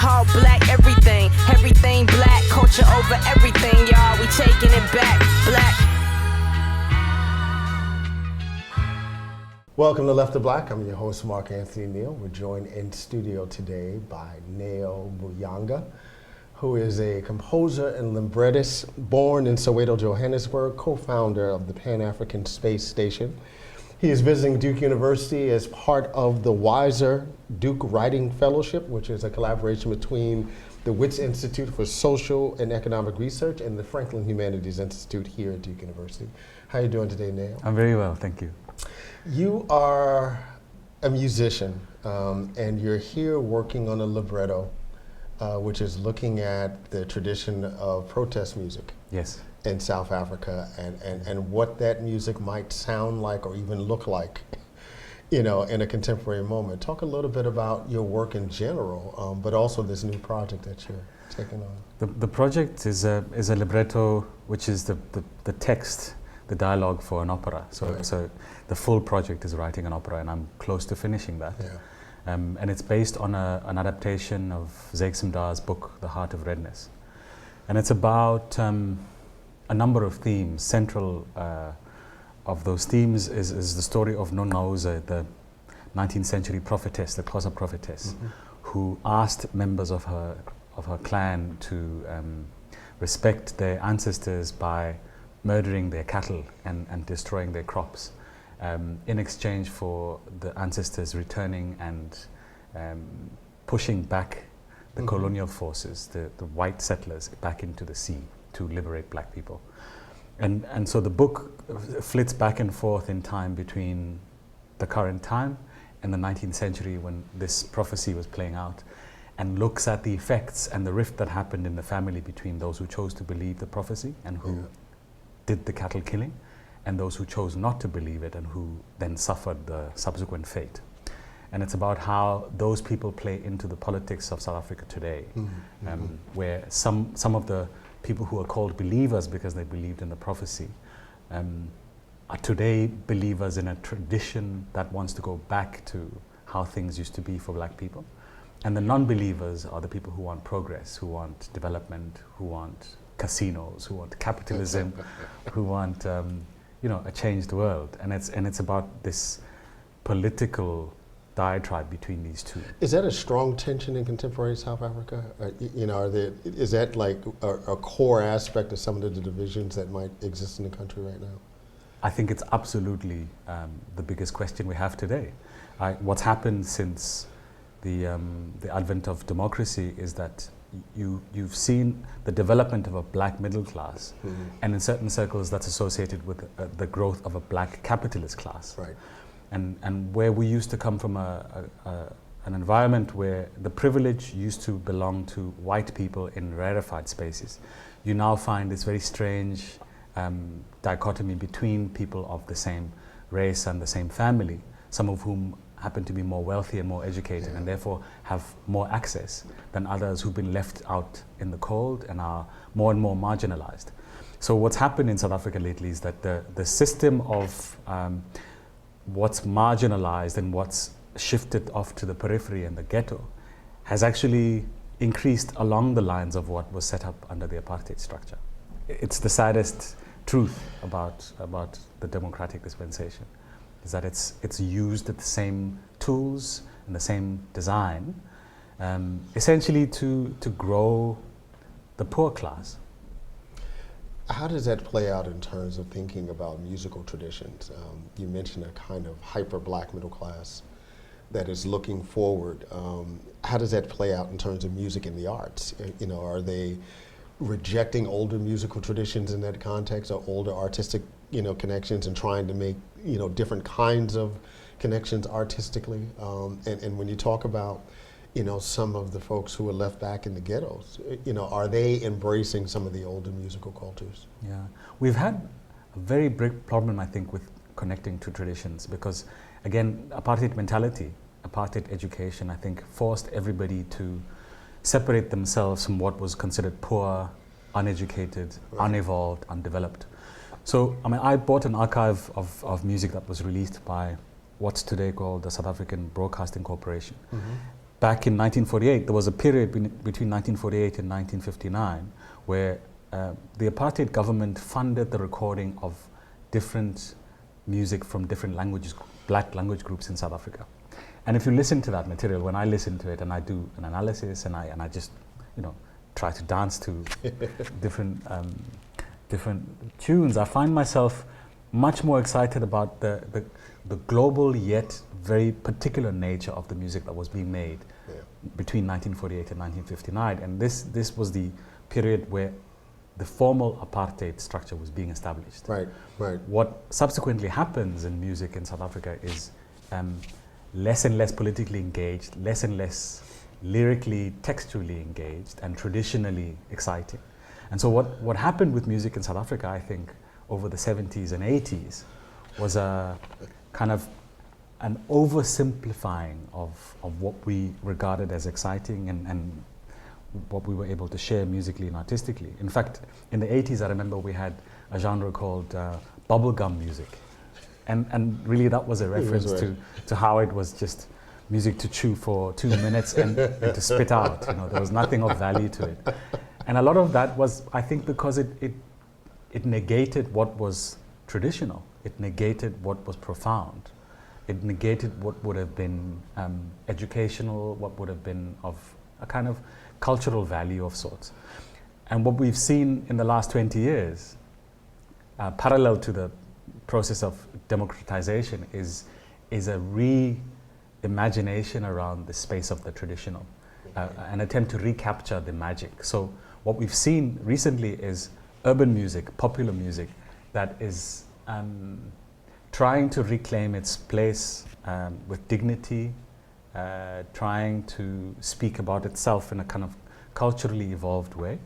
All black, everything, everything black. Culture over everything, y'all. We taking it back, black. Welcome to Left to Black. I'm your host, Anthony Neal. We're joined in studio today by Neo Muyanga, who is a composer and librettist born in Soweto, Johannesburg, co-founder of the Pan-African Space Station. He is visiting Duke University as part of the Wiser Duke Writing Fellowship, which is a collaboration between the Wits Institute for Social and Economic Research and the Franklin Humanities Institute here at Duke University. How are you doing today, Neo? I'm very well, thank you. You are a musician, and you're here working on a libretto, which is looking at the tradition of protest music. Yes. In South Africa, and what that music might sound like or even look like, in a contemporary moment. Talk a little bit about your work in general, but also this new project that you're taking on. The project is a libretto, which is the text, the dialogue for an opera. So the full project is writing an opera, and I'm close to finishing that. Yeah. And it's based on an adaptation of Zeik Simda's book, The Heart of Redness. And it's about a number of themes. Central of those themes is the story of Nonauza, the 19th century prophetess, the Xhosa prophetess, who asked members of her clan to respect their ancestors by murdering their cattle and destroying their crops, in exchange for the ancestors returning and pushing back the colonial forces, the white settlers, back into the sea to liberate black people. And so the book flits back and forth in time between the current time and the 19th century when this prophecy was playing out, and looks at the effects and the rift that happened in the family between those who chose to believe the prophecy and who did the cattle killing, and those who chose not to believe it and who then suffered the subsequent fate. And it's about how those people play into the politics of South Africa today, where some of the people who are called believers because they believed in the prophecy are today believers in a tradition that wants to go back to how things used to be for black people. And the non-believers are the people who want progress, who want development, who want casinos, who want capitalism, who want a changed world. And it's about this political diatribe between these two. Is that a strong tension in contemporary South Africa? Is that like a core aspect of some of the divisions that might exist in the country right now? I think it's absolutely the biggest question we have today. What's happened since the advent of democracy is that you've seen the development of a black middle class, and in certain circles that's associated with the growth of a black capitalist class. Right. And where we used to come from an environment where the privilege used to belong to white people in rarefied spaces, you now find this very strange dichotomy between people of the same race and the same family, some of whom happen to be more wealthy and more educated and therefore have more access than others who've been left out in the cold and are more and more marginalized. So what's happened in South Africa lately is that the system of what's marginalized and what's shifted off to the periphery and the ghetto has actually increased along the lines of what was set up under the apartheid structure. It's the saddest truth about the democratic dispensation, is that it's used the same tools and the same design, essentially to grow the poor class. How does that play out in terms of thinking about musical traditions? You mentioned a kind of hyper-black middle class that is looking forward. How does that play out in terms of music and the arts? Are they rejecting older musical traditions in that context, or older artistic, connections, and trying to make, different kinds of connections artistically? And when you talk about, some of the folks who are left back in the ghettos, are they embracing some of the older musical cultures? Yeah, we've had a very big problem, I think, with connecting to traditions because, again, apartheid mentality, apartheid education, I think, forced everybody to separate themselves from what was considered poor, uneducated, unevolved, undeveloped. So, I bought an archive of music that was released by what's today called the South African Broadcasting Corporation. back in 1948, there was a period between 1948 and 1959 where the apartheid government funded the recording of different music from different languages, black language groups in South Africa. And if you listen to that material, when I listen to it and I do an analysis and I just, try to dance to different tunes, I find myself much more excited about the global yet very particular nature of the music that was being made between 1948 and 1959. And this was the period where the formal apartheid structure was being established. Right. What subsequently happens in music in South Africa is less and less politically engaged, less and less lyrically, textually engaged, and traditionally exciting. And so what happened with music in South Africa, I think, over the 70s and 80s was a kind of an oversimplifying of what we regarded as exciting and what we were able to share musically and artistically. In fact, in the 80s, I remember we had a genre called bubblegum music. And really that was a reference to how it was just music to chew for 2 minutes and to spit out. There was nothing of value to it. And a lot of that was, I think, because it negated what was traditional. It negated what was profound. It negated what would have been educational, what would have been of a kind of cultural value of sorts. And what we've seen in the last 20 years, parallel to the process of democratization, is a reimagination around the space of the traditional, an attempt to recapture the magic. So what we've seen recently is urban music, popular music, that is trying to reclaim its place with dignity, trying to speak about itself in a kind of culturally evolved way,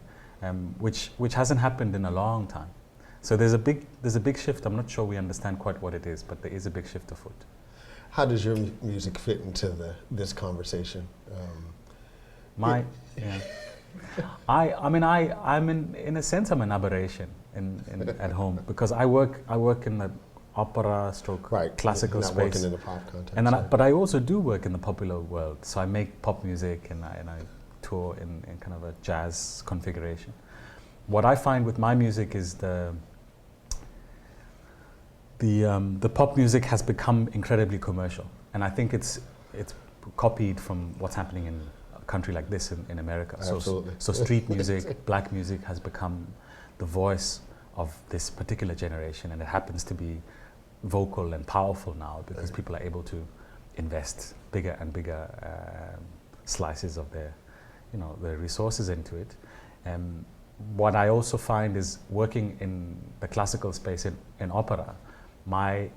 which hasn't happened in a long time. So there's a big shift. I'm not sure we understand quite what it is, but there is a big shift afoot. How does your music fit into this conversation? I'm in a sense I'm an aberration at home, because I work in the opera classical not space. Working in the pop context. But I also do work in the popular world. So I make pop music and I tour in kind of a jazz configuration. What I find with my music is the pop music has become incredibly commercial, and I think it's copied from what's happening in a country like this in America. Absolutely. So street music, black music has become the voice of this particular generation, and it happens to be vocal and powerful now because people are able to invest bigger and bigger slices of their resources into it. What I also find is, working in the classical space in opera, my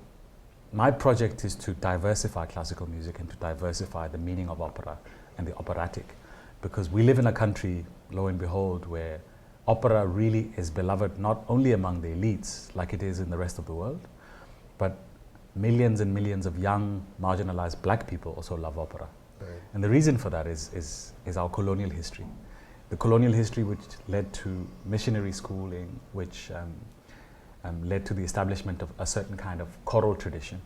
project is to diversify classical music and to diversify the meaning of opera and the operatic, because we live in a country, lo and behold, where opera really is beloved not only among the elites like it is in the rest of the world, but millions and millions of young marginalized black people also love opera. Right. And the reason for that is our colonial history. The colonial history which led to missionary schooling, which led to the establishment of a certain kind of choral tradition.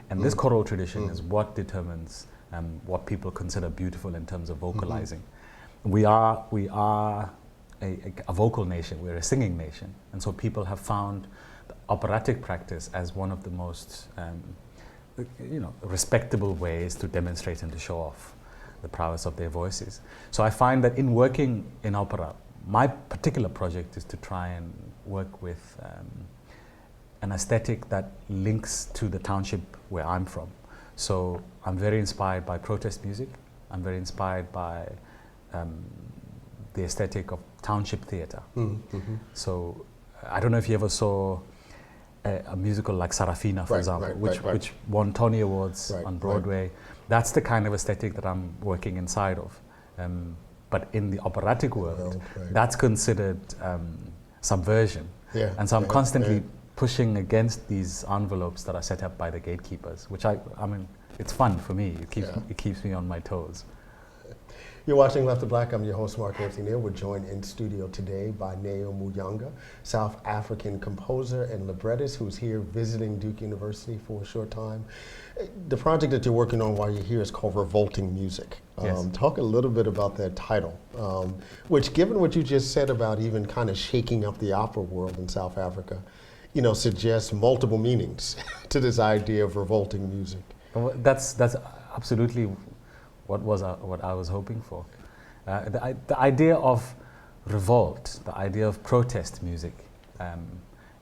And this choral tradition is what determines what people consider beautiful in terms of vocalizing. We are a vocal nation, we're a singing nation. And so people have found the operatic practice as one of the most respectable ways to demonstrate and to show off the prowess of their voices. So I find that in working in opera, my particular project is to try and work with an aesthetic that links to the township where I'm from. So I'm very inspired by protest music. I'm very inspired by the aesthetic of township theater. So I don't know if you ever saw a musical like Sarafina, for example, which won Tony Awards on Broadway. That's the kind of aesthetic that I'm working inside of. But in the operatic world, that's considered subversion. And so I'm constantly pushing against these envelopes that are set up by the gatekeepers, which I mean, it's fun for me. It keeps me on my toes. You're watching Left to Black. I'm your host, Anthony Neal. We're joined in studio today by Muyanga, South African composer and librettist who's here visiting Duke University for a short time. The project that you're working on while you're here is called Revolting Music. Yes. Talk a little bit about that title, which, given what you just said about even kind of shaking up the opera world in South Africa, you know, suggests multiple meanings to this idea of revolting music. That's absolutely what I was hoping for. The idea of revolt, the idea of protest music,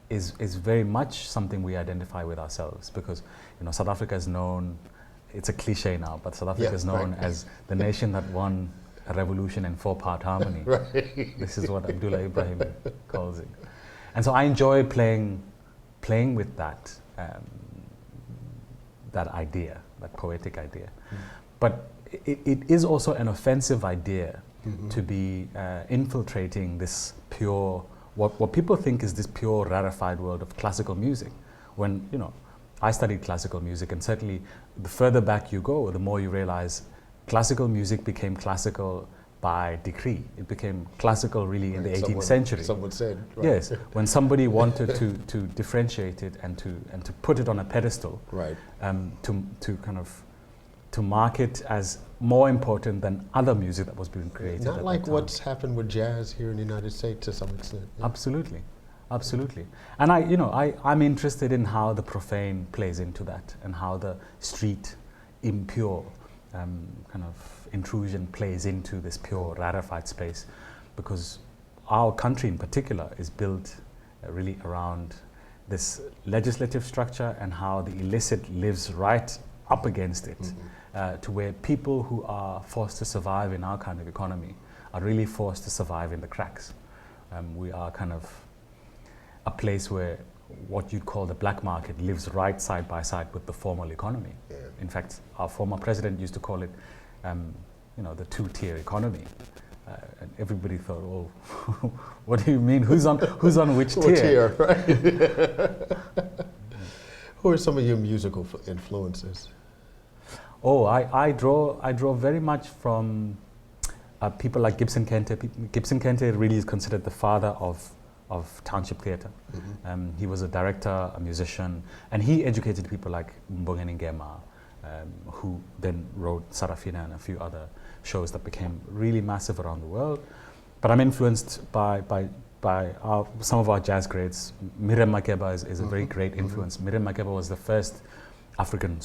is very much something we identify with ourselves, because South Africa is known. It's a cliche now, but South Africa is known as the nation that won a revolution in 4-part harmony. Right. This is what Abdullah Ibrahim calls it, and so I enjoy playing with that idea, that poetic idea. But it is also an offensive idea to be infiltrating this pure, what people think is this pure rarefied world of classical music. When, I studied classical music, and certainly the further back you go, the more you realize classical music became classical by decree. It became classical really in the 18th century. Someone said. Right. Yes, when somebody wanted to differentiate it and to put it on a pedestal, right. To mark it as more important than other music that was being created. Not like what's happened with jazz here in the United States to some extent. Yeah. Absolutely. And I'm interested in how the profane plays into that, and how the street impure kind of intrusion plays into this pure rarefied space, because our country in particular is built really around this legislative structure, and how the illicit lives right up against it, to where people who are forced to survive in our kind of economy are really forced to survive in the cracks. We are kind of a place where what you'd call the black market lives right side by side with the formal economy. Yeah. In fact, our former president used to call it, the two-tier economy. And everybody thought, oh, what do you mean? Who's on which tier? What tier, right? Who are some of your musical influences? Oh, I draw very much from people like Gibson Kente. Gibson Kente really is considered the father of township theatre. He was a director, a musician, and he educated people like Mbongeni Ngema, who then wrote Sarafina and a few other shows that became really massive around the world. But I'm influenced by some of our jazz greats. Miriam Makeba is a very great influence. Miriam Makeba was the first African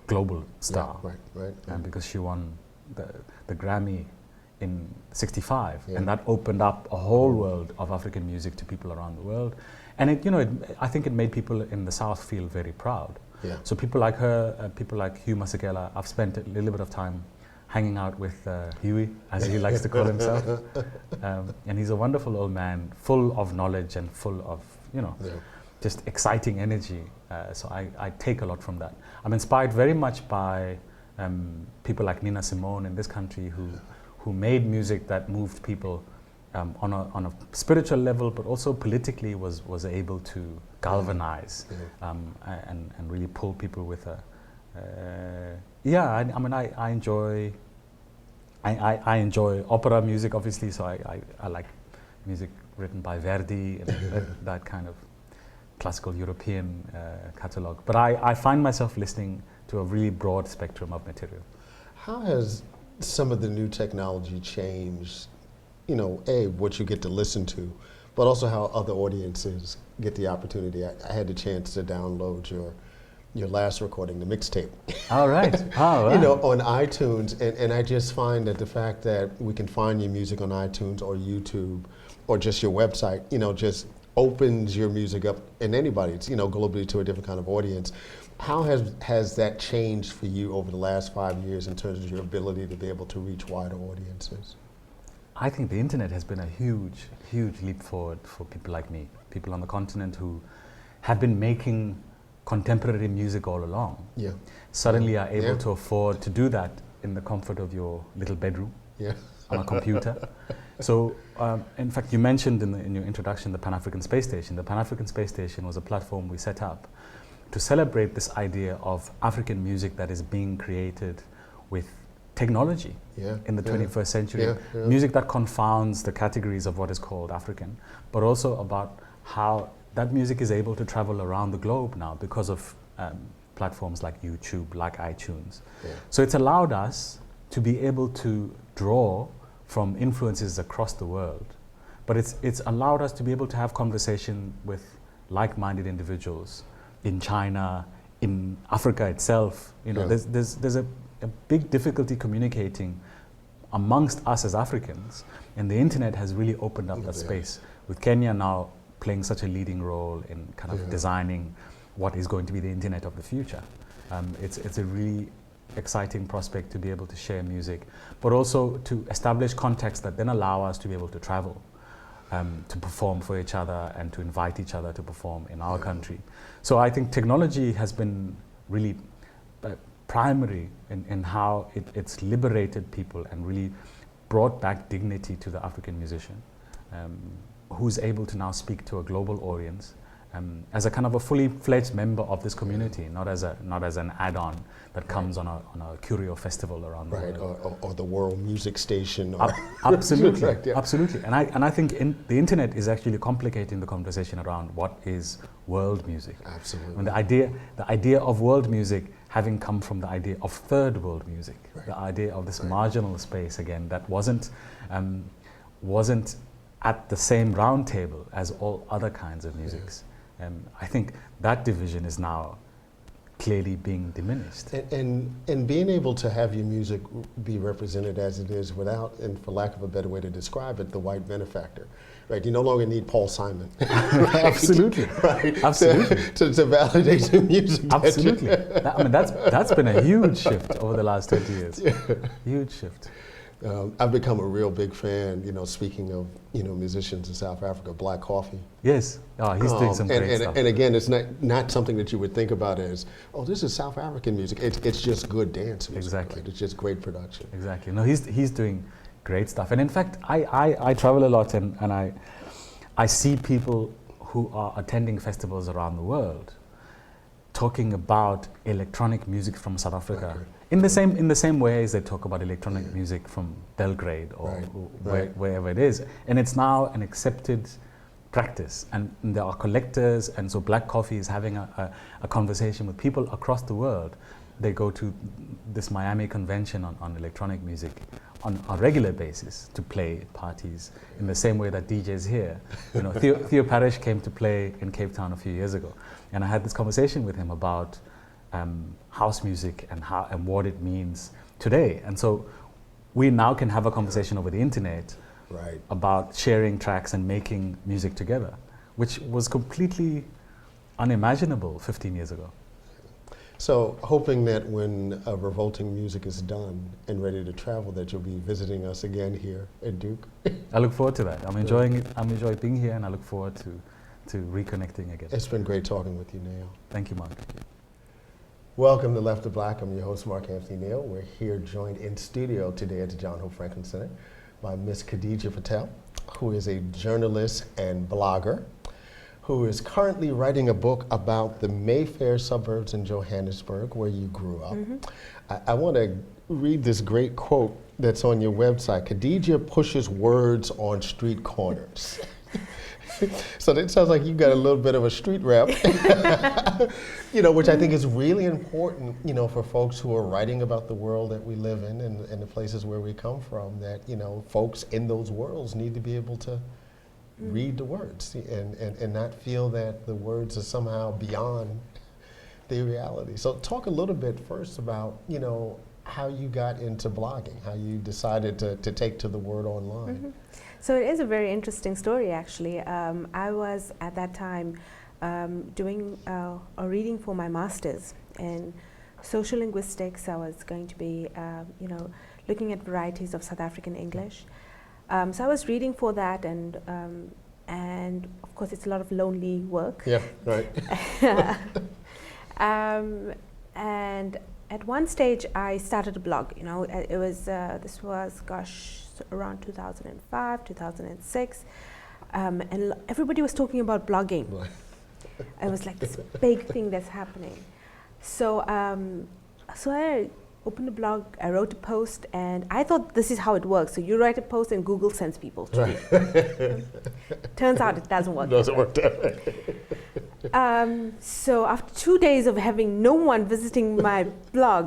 global star, right. Because she won the Grammy in '65, and that opened up a whole world of African music to people around the world. And I think it made people in the South feel very proud. Yeah. So people like her, people like Hugh Masekela, I've spent a little bit of time hanging out with Huey, as he likes to call himself. And he's a wonderful old man, full of knowledge and full of, just exciting energy. So I take a lot from that. I'm inspired very much by people like Nina Simone in this country, who made music that moved people on a spiritual level, but also politically was able to galvanize and really pull people with her. I enjoy opera music, obviously, so I like music written by Verdi and that kind of classical European catalogue. But I find myself listening to a really broad spectrum of material. How has some of the new technology changed, what you get to listen to, but also how other audiences get the opportunity? I had the chance to download your last recording, the mixtape. All right. Oh, wow. On iTunes, and I just find that the fact that we can find your music on iTunes or YouTube or just your website, just opens your music up, and anybody's, globally, to a different kind of audience. How has that changed for you over the last 5 years in terms of your ability to be able to reach wider audiences? I think the internet has been a huge, huge leap forward for people like me, people on the continent who have been making contemporary music all along. Yeah. Suddenly are able to afford to do that in the comfort of your little bedroom on a computer. So, in fact, you mentioned in your introduction the Pan-African Space Station. The Pan-African Space Station was a platform we set up to celebrate this idea of African music that is being created with technology in the 21st century. Music that confounds the categories of what is called African, but also about how that music is able to travel around the globe now because of platforms like YouTube, like iTunes. So it's allowed us to be able to draw from influences across the world, but it's allowed us to be able to have conversation with like-minded individuals in China, in Africa itself. You know, there's a big difficulty communicating amongst us as Africans, and the internet has really opened up that space, with Kenya now playing such a leading role in kind of designing what is going to be the internet of the future. It's a really exciting prospect to be able to share music, but also to establish contexts that then allow us to be able to travel, to perform for each other and to invite each other to perform in our country. So I think technology has been really primary in how it's liberated people and really brought back dignity to the African musician, who's able to now speak to a global audience as a kind of a fully fledged member of this community, not as an add-on that comes on a curio festival around the world. Or the world music station. Absolutely, absolutely. And I think the internet is actually complicating the conversation around what is world music. Absolutely. And the idea of world music having come from the idea of third world music, the idea of this marginal space again that wasn't at the same round table as all other kinds of musics. I think that division is now clearly being diminished. And being able to have your music be represented as it is without, and for lack of a better way to describe it, the white benefactor. Right, you no longer need Paul Simon. Absolutely, right. Absolutely. To validate the music. Absolutely. That's been a huge shift over the last 20 years. Huge shift. I've become a real big fan, speaking of, musicians in South Africa, Black Coffee. Yes, he's doing some great stuff. And again, it's not something that you would think about as, oh, this is South African music. It's just good dance music. Exactly. Right? It's just great production. Exactly. No, he's doing great stuff. And in fact, I travel a lot and I see people who are attending festivals around the world talking about electronic music from South Africa. In the same way as they talk about electronic music from Belgrade or wherever it is. And it's now an accepted practice. And there are collectors, and so Black Coffee is having a conversation with people across the world. They go to this Miami convention on electronic music on a regular basis to play parties in the same way that DJs here. Theo Parrish came to play in Cape Town a few years ago. And I had this conversation with him about house music and what it means today. And so we now can have a conversation over the internet about sharing tracks and making music together, which was completely unimaginable 15 years ago. So hoping that when Revolting Music is done and ready to travel, that you'll be visiting us again here at Duke. I look forward to that. I'm enjoying it. I'm enjoying being here, and I look forward to reconnecting again. It's been great talking with you, Neal. Thank you, Mark. Welcome to Left to Black. I'm your host, Mark Anthony Neal. We're here joined in studio today at the John Hope Franklin Center by Miss Khadija Patel, who is a journalist and blogger, who is currently writing a book about the Mayfair suburbs in Johannesburg, where you grew up. I want to read this great quote that's on your website. Khadija pushes words on street corners. So that sounds like you've got a little bit of a street rep, which I think is really important, for folks who are writing about the world that we live in and the places where we come from, that, folks in those worlds need to be able to read the words and not feel that the words are somehow beyond the reality. So talk a little bit first about, how you got into blogging, how you decided to take to the word online. So it is a very interesting story, actually. I was at that time doing a reading for my master's in social linguistics. I was going to be, looking at varieties of South African English. So I was reading for that, and of course it's a lot of lonely work. Yeah, right. And at one stage I started a blog. It was this was around 2005, 2006, and everybody was talking about blogging. Right. It was like this big thing that's happening. So I opened a blog, I wrote a post, and I thought this is how it works. So you write a post and Google sends people to you. Turns out it doesn't work. Doesn't work that way. So after 2 days of having no one visiting my blog,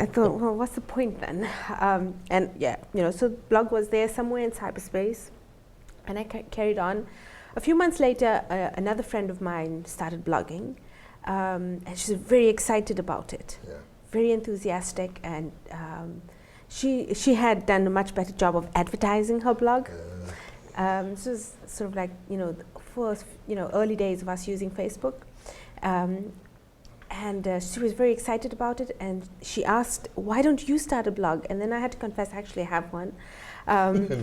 I thought, well, what's the point then? And yeah, so the blog was there somewhere in cyberspace, and I carried on. A few months later, another friend of mine started blogging, and she's very excited about it. Yeah. Very enthusiastic, and she had done a much better job of advertising her blog. This was sort of like the first early days of us using Facebook, and she was very excited about it. And she asked, "Why don't you start a blog?" And then I had to confess, I actually have one.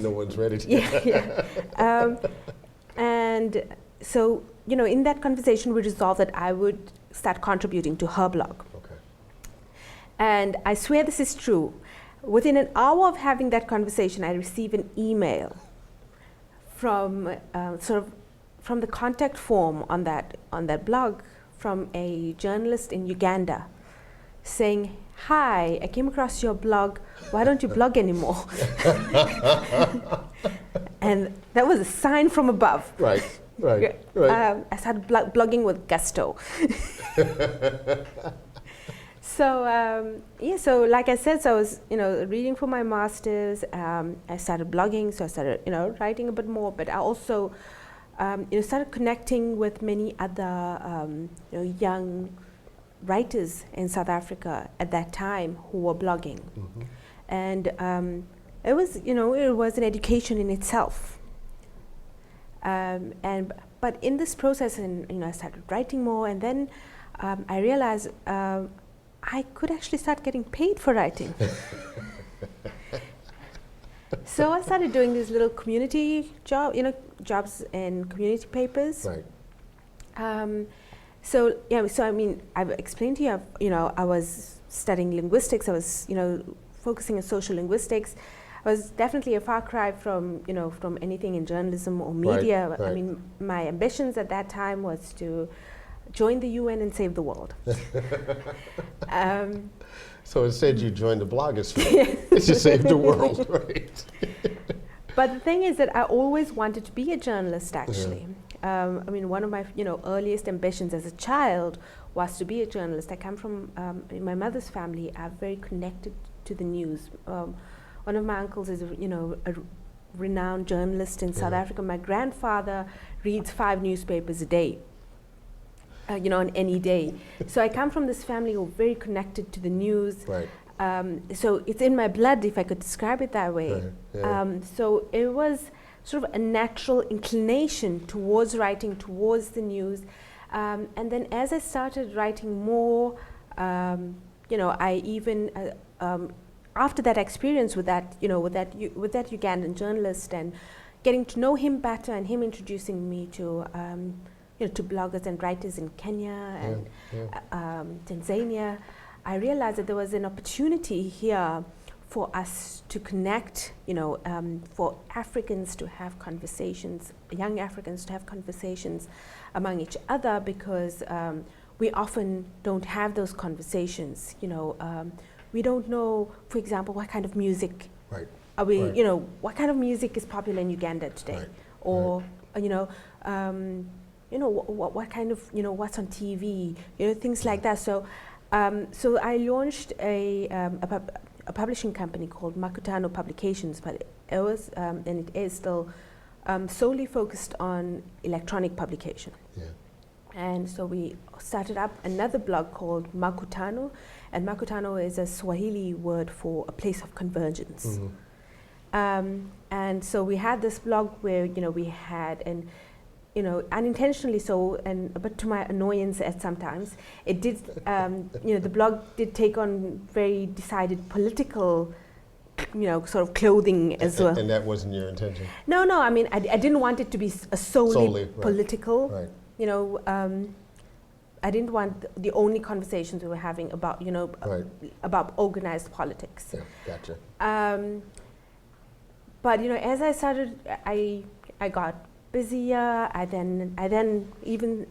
No one's ready to. Yeah. And so in that conversation, we resolved that I would start contributing to her blog. And I swear this is true. Within an hour of having that conversation, I received an email from from the contact form on that blog from a journalist in Uganda saying, "Hi, I came across your blog. Why don't you blog anymore?" And that was a sign from above. Right. I started blogging with gusto. So like I said, so I was reading for my master's. I started blogging, so I started writing a bit more. But I also started connecting with many other young writers in South Africa at that time who were blogging, and it was an education in itself. But in this process, and I started writing more, and then I realized. I could actually start getting paid for writing. So I started doing these little community jobs in community papers. Right. So I mean, I've explained to you, I was studying linguistics. I was, focusing on social linguistics. I was definitely a far cry from, from anything in journalism or media. Right. I mean, my ambitions at that time was to join the UN and save the world. So instead you joined the blogosphere to save the world, right? But the thing is that I always wanted to be a journalist, actually. I mean, one of my earliest ambitions as a child was to be a journalist. I come from, in my mother's family, are very connected to the news. One of my uncles is a renowned journalist in South Africa. My grandfather reads 5 newspapers a day. On any day. So I come from this family who are very connected to the news. Right. So it's in my blood, if I could describe it that way. Right. Yeah. So it was sort of a natural inclination towards writing, towards the news. And then as I started writing more, I even, after that experience with that, with that Ugandan journalist and getting to know him better and him introducing me to to bloggers and writers in Kenya and Tanzania, I realized that there was an opportunity here for us to connect, for Africans to have conversations, young Africans to have conversations among each other, because we often don't have those conversations. We don't know, for example, what kind of music are we, what kind of music is popular in Uganda today, or what kind of, what's on TV, things like that. So, so I launched a publishing company called Makutano Publications, but it was, and it is still, solely focused on electronic publication. Yeah. And so we started up another blog called Makutano, and Makutano is a Swahili word for a place of convergence. And so we had this blog where, we had, and unintentionally so, but to my annoyance at sometimes, it did, the blog did take on very decided political, sort of clothing as well. And that wasn't your intention? No, I mean, I didn't want it to be solely political. Right. I didn't want the only conversations we were having about, about organized politics. Yeah, gotcha. But as I started, I got busier. I then even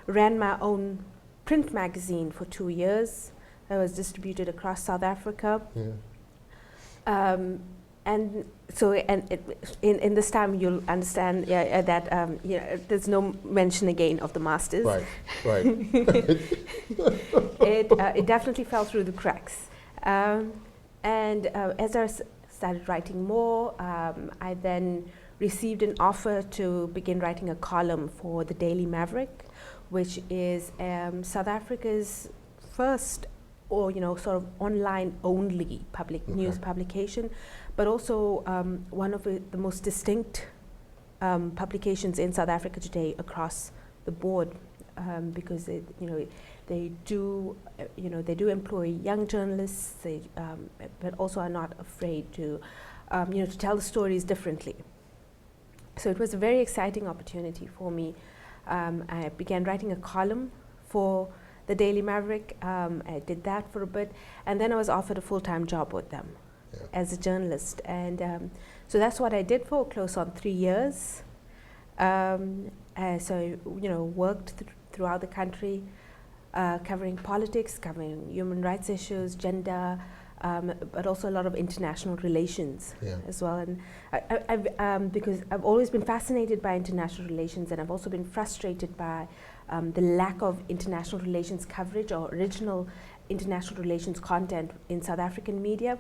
ran my own print magazine for 2 years. It was distributed across South Africa. Yeah. And so, in this time, you'll understand that there's no mention again of the masters. Right, right. It definitely fell through the cracks. And as I started writing more, I then received an offer to begin writing a column for the Daily Maverick, which is South Africa's first, or sort of online-only news publication, but also one of the most distinct publications in South Africa today across the board, because they do employ young journalists, but also are not afraid to to tell the stories differently. So it was a very exciting opportunity for me. I began writing a column for the Daily Maverick. I did that for a bit, and then I was offered a full-time job with them as a journalist. And so that's what I did for close on 3 years. So worked throughout the country, covering politics, covering human rights issues, gender, but also a lot of international relations as well. And because I've always been fascinated by international relations, and I've also been frustrated by the lack of international relations coverage or original international relations content in South African media.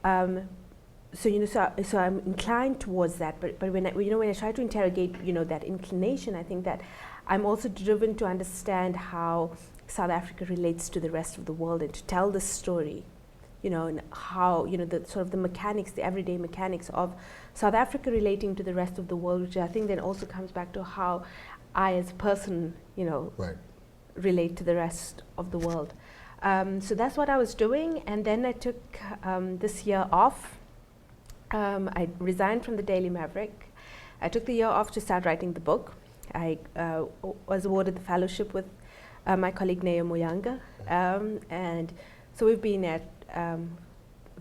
So I'm inclined towards that. But when I try to interrogate that inclination, I think that I'm also driven to understand how South Africa relates to the rest of the world, and to tell the story, and how the sort of the mechanics, the everyday mechanics of South Africa relating to the rest of the world, which I think then also comes back to how I as a person, relate to the rest of the world. So that's what I was doing, and then I took this year off. I resigned from the Daily Maverick. I took the year off to start writing the book. I was awarded the fellowship with my colleague Muyanga, and so we've been at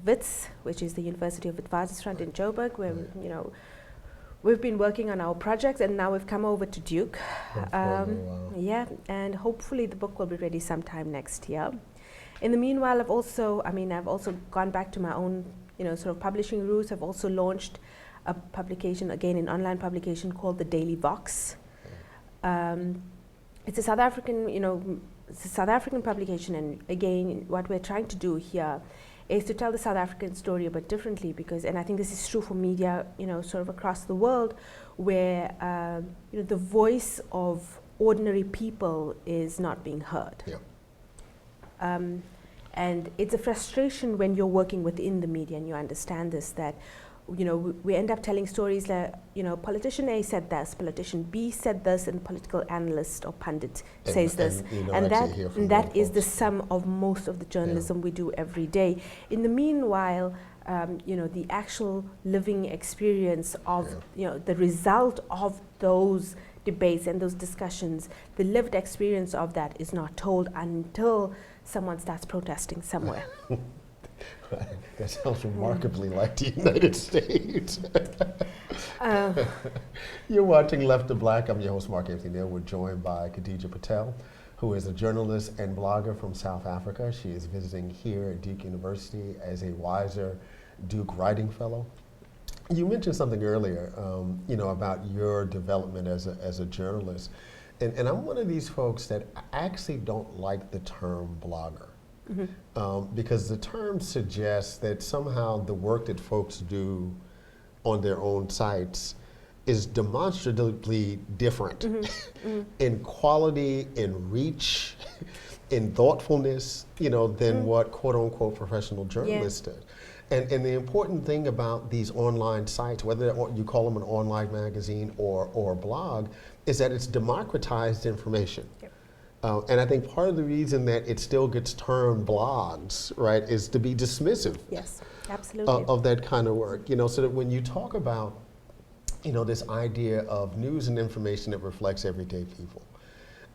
WITS, which is the University of Witwatersrand in Joburg, where we've been working on our projects, and now we've come over to Duke. Yeah, and hopefully the book will be ready sometime next year. In the meanwhile, I've also gone back to my own, sort of publishing roots. I've also launched a publication, again, an online publication called the Daily Vox. It's a South African publication, and again, what we're trying to do here is to tell the South African story a bit differently, and I think this is true for media, sort of across the world, where the voice of ordinary people is not being heard. Yeah. And it's a frustration when you're working within the media and you understand this, that we end up telling stories like, politician A said this, politician B said this, and political analyst or pundit says this. And that is the sum of most of the journalism we do every day. In the meanwhile, the actual living experience of, the result of those debates and those discussions, the lived experience of that is not told until someone starts protesting somewhere. Right. That sounds remarkably like the United States. You're watching Left to Black. I'm your host, Mark Anthony Neal. We're joined by Khadija Patel, who is a journalist and blogger from South Africa. She is visiting here at Duke University as a Wiser Duke Writing Fellow. You mentioned something earlier, about your development as a journalist. And I'm one of these folks that actually don't like the term blogger. Mm-hmm. Because the term suggests that somehow the work that folks do on their own sites is demonstrably different in quality, in reach, in thoughtfulness, than what quote unquote professional journalists do. And the important thing about these online sites, whether you call them an online magazine or a blog, is that it's democratized information. Yep. And I think part of the reason that it still gets termed blogs, right, is to be dismissive. Yes, absolutely. Of that kind of work, so that when you talk about, this idea of news and information that reflects everyday people,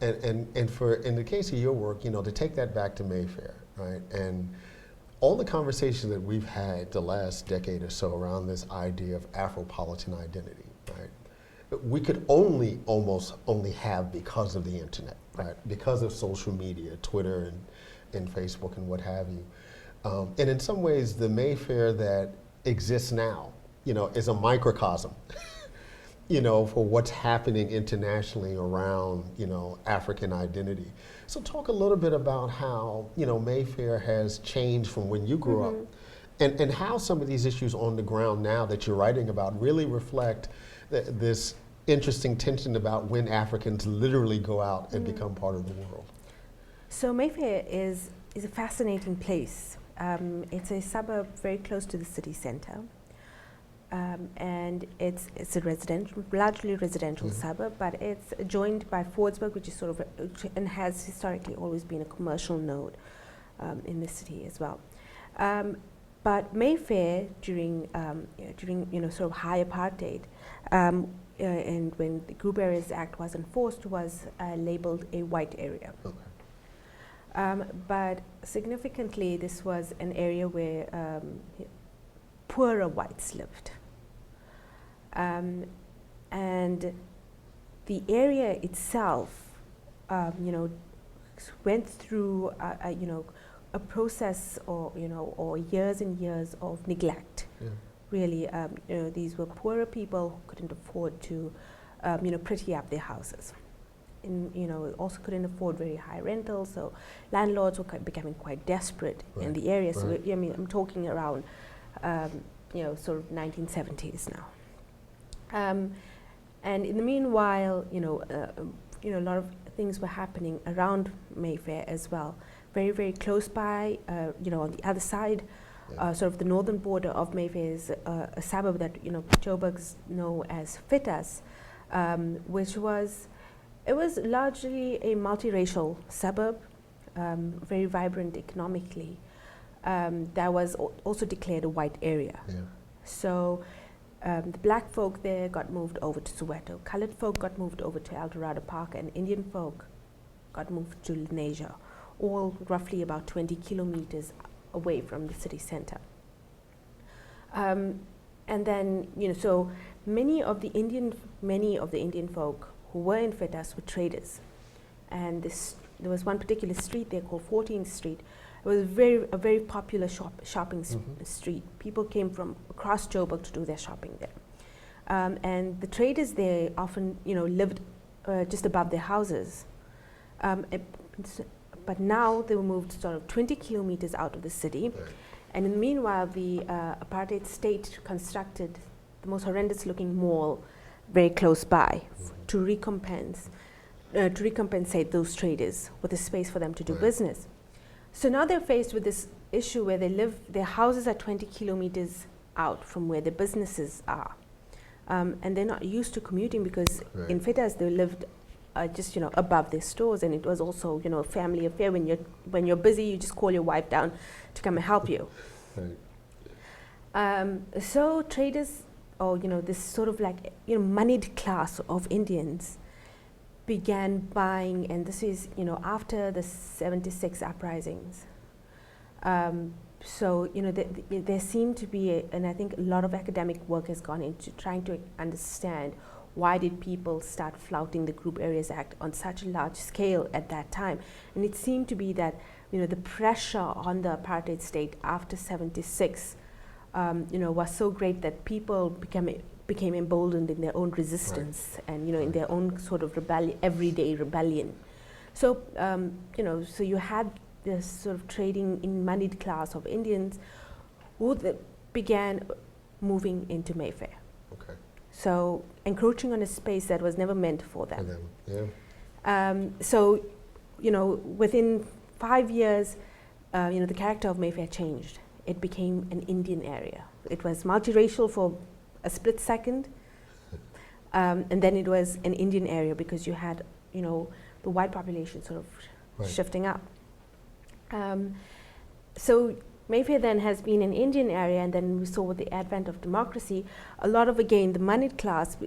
and in the case of your work, to take that back to Mayfair, right, and all the conversations that we've had the last decade or so around this idea of Afropolitan identity, right, we could almost only have because of the internet, right? Because of social media, Twitter and Facebook and what have you. And in some ways, the Mayfair that exists now, is a microcosm, for what's happening internationally around, African identity. So talk a little bit about how, Mayfair has changed from when you grew up, and how some of these issues on the ground now that you're writing about really reflect this interesting tension about when Africans literally go out and become part of the world. So Mayfair is a fascinating place. It's a suburb very close to the city centre. And it's a largely residential suburb, but it's joined by Fordsburg, which is and has historically always been a commercial node in the city as well. But Mayfair during sort of high apartheid, and when the Group Areas Act was enforced, was labelled a white area. Okay. But significantly, this was an area where poorer whites lived. And the area itself, went through, a process or years and years of neglect. Yeah. Really, these were poorer people who couldn't afford to, pretty up their houses. Also couldn't afford very high rentals, so landlords were becoming quite desperate in the area. So, I'm talking around, sort of 1970s now. And in the meanwhile, a lot of things were happening around Mayfair as well. Very, very close by, on the other side, sort of the northern border of Mayfair is a suburb that, Joburgs know as Khadijas, which was largely a multiracial suburb, very vibrant economically. That was also declared a white area. Yeah. So the black folk there got moved over to Soweto, colored folk got moved over to El Dorado Park, and Indian folk got moved to Lenasia, all roughly about 20 kilometers away from the city center. And then, so many of the Indian folk who were in Khadijas were traders. And there was one particular street there called 14th Street. It was a very popular shopping street. People came from across Joburg to do their shopping there. And the traders there often, lived just above their houses. But now they were moved sort of 20 kilometers out of the city. Right. And in the meanwhile, the apartheid state constructed the most horrendous looking mall very close by to recompensate those traders with a space for them to do business. So now they're faced with this issue where their houses are 20 kilometers out from where their businesses are. And they're not used to commuting because in Khadijas they lived just above their stores, and it was also a family affair. When you're busy, you just call your wife down to come and help you. Right. So traders, or this sort of like moneyed class of Indians, began buying, and this is after the 76 uprisings. So there seemed to be, and I think a lot of academic work has gone into trying to understand why did people start flouting the Group Areas Act on such a large scale at that time. And it seemed to be that the pressure on the apartheid state after 76 was so great that people became emboldened in their own resistance and in their own sort of everyday rebellion. So so you had this sort of trading in moneyed class of Indians who began moving into Mayfair. Okay. So encroaching on a space that was never meant for them. So within 5 years, the character of Mayfair changed. It became an Indian area. It was multiracial for a split second, and then it was an Indian area because you had, the white population sort of shifting up. So Mayfair then has been an Indian area, and then we saw with the advent of democracy, a lot of, again, the moneyed class,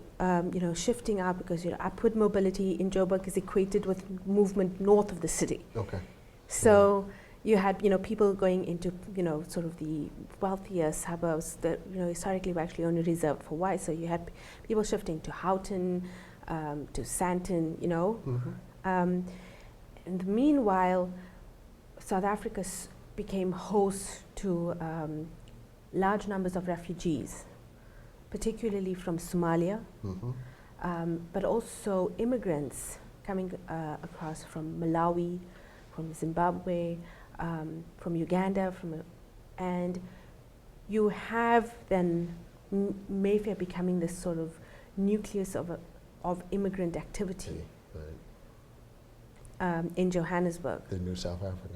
shifting up because, upward mobility in Joburg is equated with movement north of the city. Okay. So you had, people going into, sort of the wealthier suburbs that, historically were actually only reserved for whites. So you had people shifting to Houghton, to Sandton, In the meanwhile, South Africa became host to large numbers of refugees, particularly from Somalia, but also immigrants coming across from Malawi, from Zimbabwe, from Uganda, and you have then Mayfair becoming this sort of nucleus of immigrant activity in Johannesburg. The new South Africa.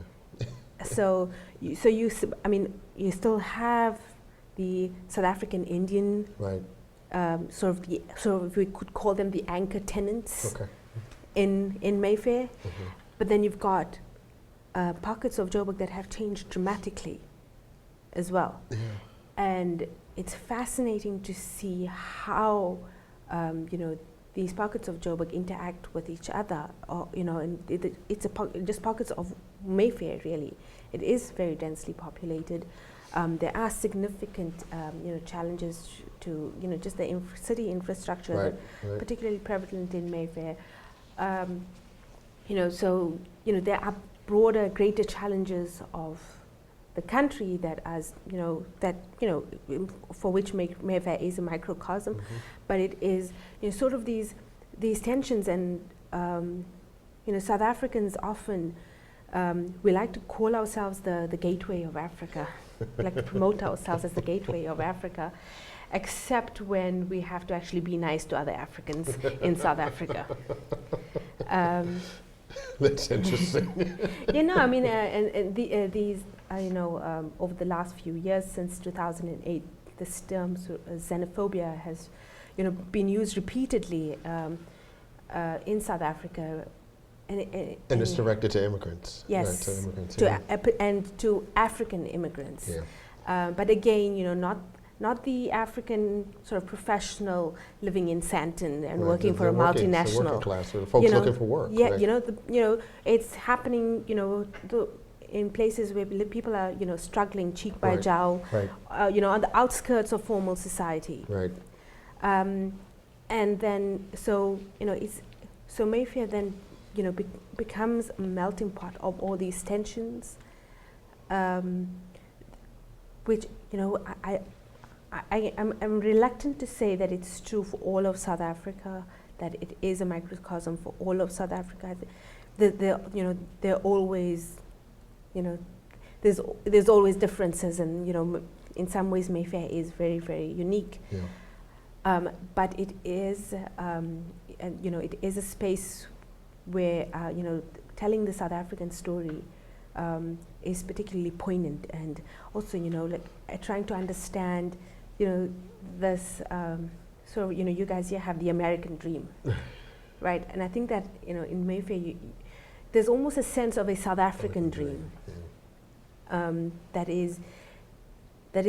You still have the South African Indian, right? Sort of we could call them the anchor tenants, Okay. in Mayfair, but then you've got pockets of Joburg that have changed dramatically as well. Yeah. And it's fascinating to see how these pockets of Joburg interact with each other, and it's just pockets of Mayfair, really. It is very densely populated. There are significant challenges to just the city infrastructure, Right, that particularly prevalent in Mayfair. There are broader, greater challenges of the country for which Mayfair is a microcosm, but it is sort of these tensions, and South Africans often we like to call ourselves the gateway of Africa. We like to promote ourselves as the gateway of Africa, except when we have to actually be nice to other Africans in South Africa. That's interesting. These over the last few years, since 2008, this term xenophobia has been used repeatedly in South Africa. And it's directed to immigrants. Yes, right, to immigrants, and to African immigrants. Yeah. But again, not the African sort of professional living in Sandton and working for a multinational. The working class, the folks looking for work. Yeah, right. It's happening. In places where people are, struggling cheek by jowl. Right. On the outskirts of formal society. Right. And then so Mayfair then becomes a melting pot of all these tensions, which I'm reluctant to say that it's true for all of South Africa, that it is a microcosm for all of South Africa. They're always, there's always differences, and in some ways Mayfair is very, very unique. Yeah. But it is, it is a space where telling the South African story is particularly poignant, and also trying to understand this you guys here have the American dream, right? And I think that in Mayfair there's almost a sense of a South African dream. That is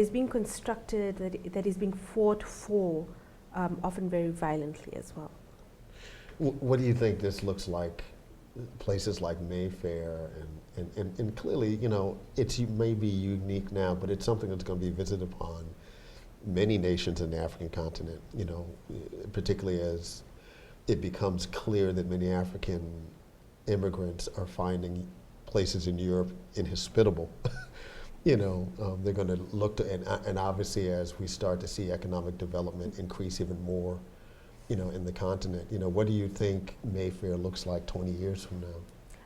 being constructed, that is being fought for, often very violently as well. What do you think this looks like, places like Mayfair, and clearly, it's may be unique now, but it's something that's going to be visited upon many nations in the African continent, particularly as it becomes clear that many African immigrants are finding places in Europe inhospitable. They're going to look to, and obviously as we start to see economic development increase even more, in the continent, what do you think Mayfair looks like 20 years from now?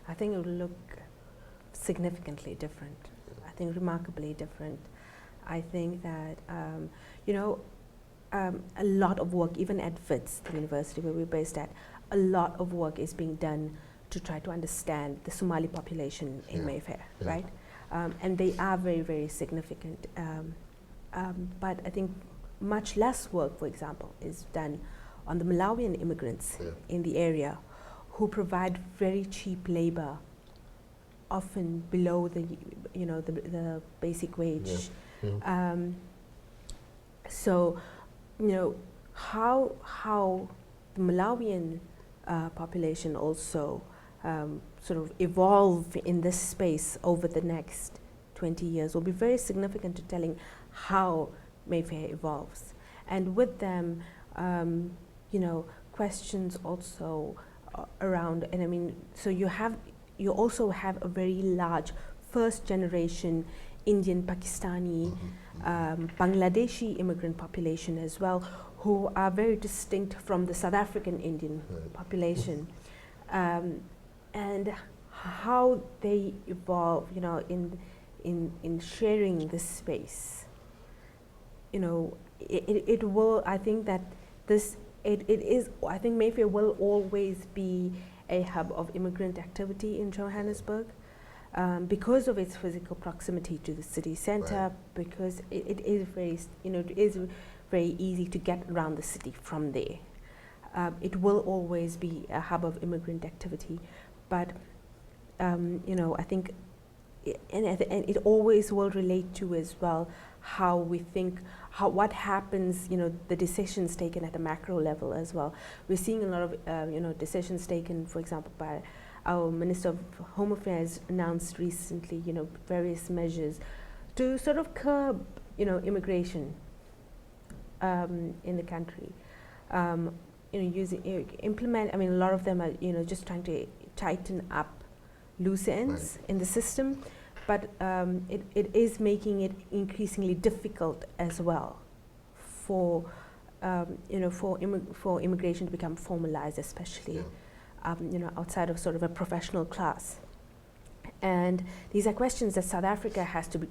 I think it will look significantly different. I think remarkably different. I think that, a lot of work, even at WITS, the university where we're based at, a lot of work is being done to try to understand the Somali population in Mayfair, right? And they are very, very significant. But I think much less work, for example, is done on the Malawian immigrants in the area, who provide very cheap labor, often below the basic wage. So, how the Malawian population also sort of evolve in this space over the next 20 years will be very significant to telling how Mayfair evolves. And with them, questions also around, and so you also have a very large first generation Indian, Pakistani, Bangladeshi immigrant population as well, who are very distinct from the South African Indian population, and how they evolve, you know, in sharing this space. You know, it will. I think that it is. I think Mayfair will always be a hub of immigrant activity in Johannesburg. Because of its physical proximity to the city center, because it is very, you know, it is very easy to get around the city from there. It will always be a hub of immigrant activity, but you know, I think, and it always will relate to as well how we think, what happens, you know, the decisions taken at a macro level as well. We're seeing a lot of you know, decisions taken, for example, by our Minister of Home Affairs announced recently, you know, various measures to sort of curb, you know, immigration in the country. You know, implement. I mean, a lot of them are, you know, just trying to tighten up loose ends in the system, but it is making it increasingly difficult as well for you know, for immigration to become formalized, especially. You know, outside of sort of a professional class. And these are questions that South Africa has to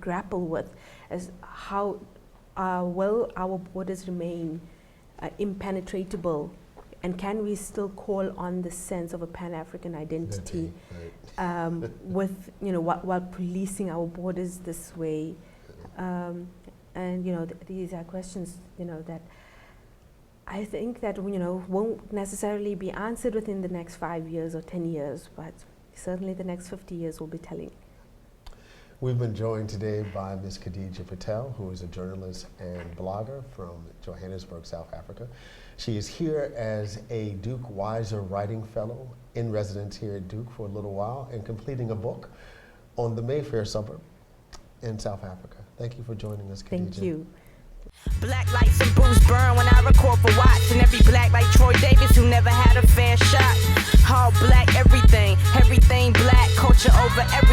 grapple with, as how will our borders remain impenetrable, and can we still call on the sense of a Pan-African identity with, you know, while policing our borders this way? And, you know, these are questions, you know, that I think that, you know, won't necessarily be answered within the next 5 years or 10 years, but certainly the next 50 years will be telling. We've been joined today by Ms. Khadija Patel, who is a journalist and blogger from Johannesburg, South Africa. She is here as a Duke Weiser Writing Fellow in residence here at Duke for a little while and completing a book on the Mayfair suburb in South Africa. Thank you for joining us, Khadija. Thank you. Black lights and booze burn when I record for Watts, and every black like Troy Davis who never had a fair shot. All black everything, everything black, culture over everything.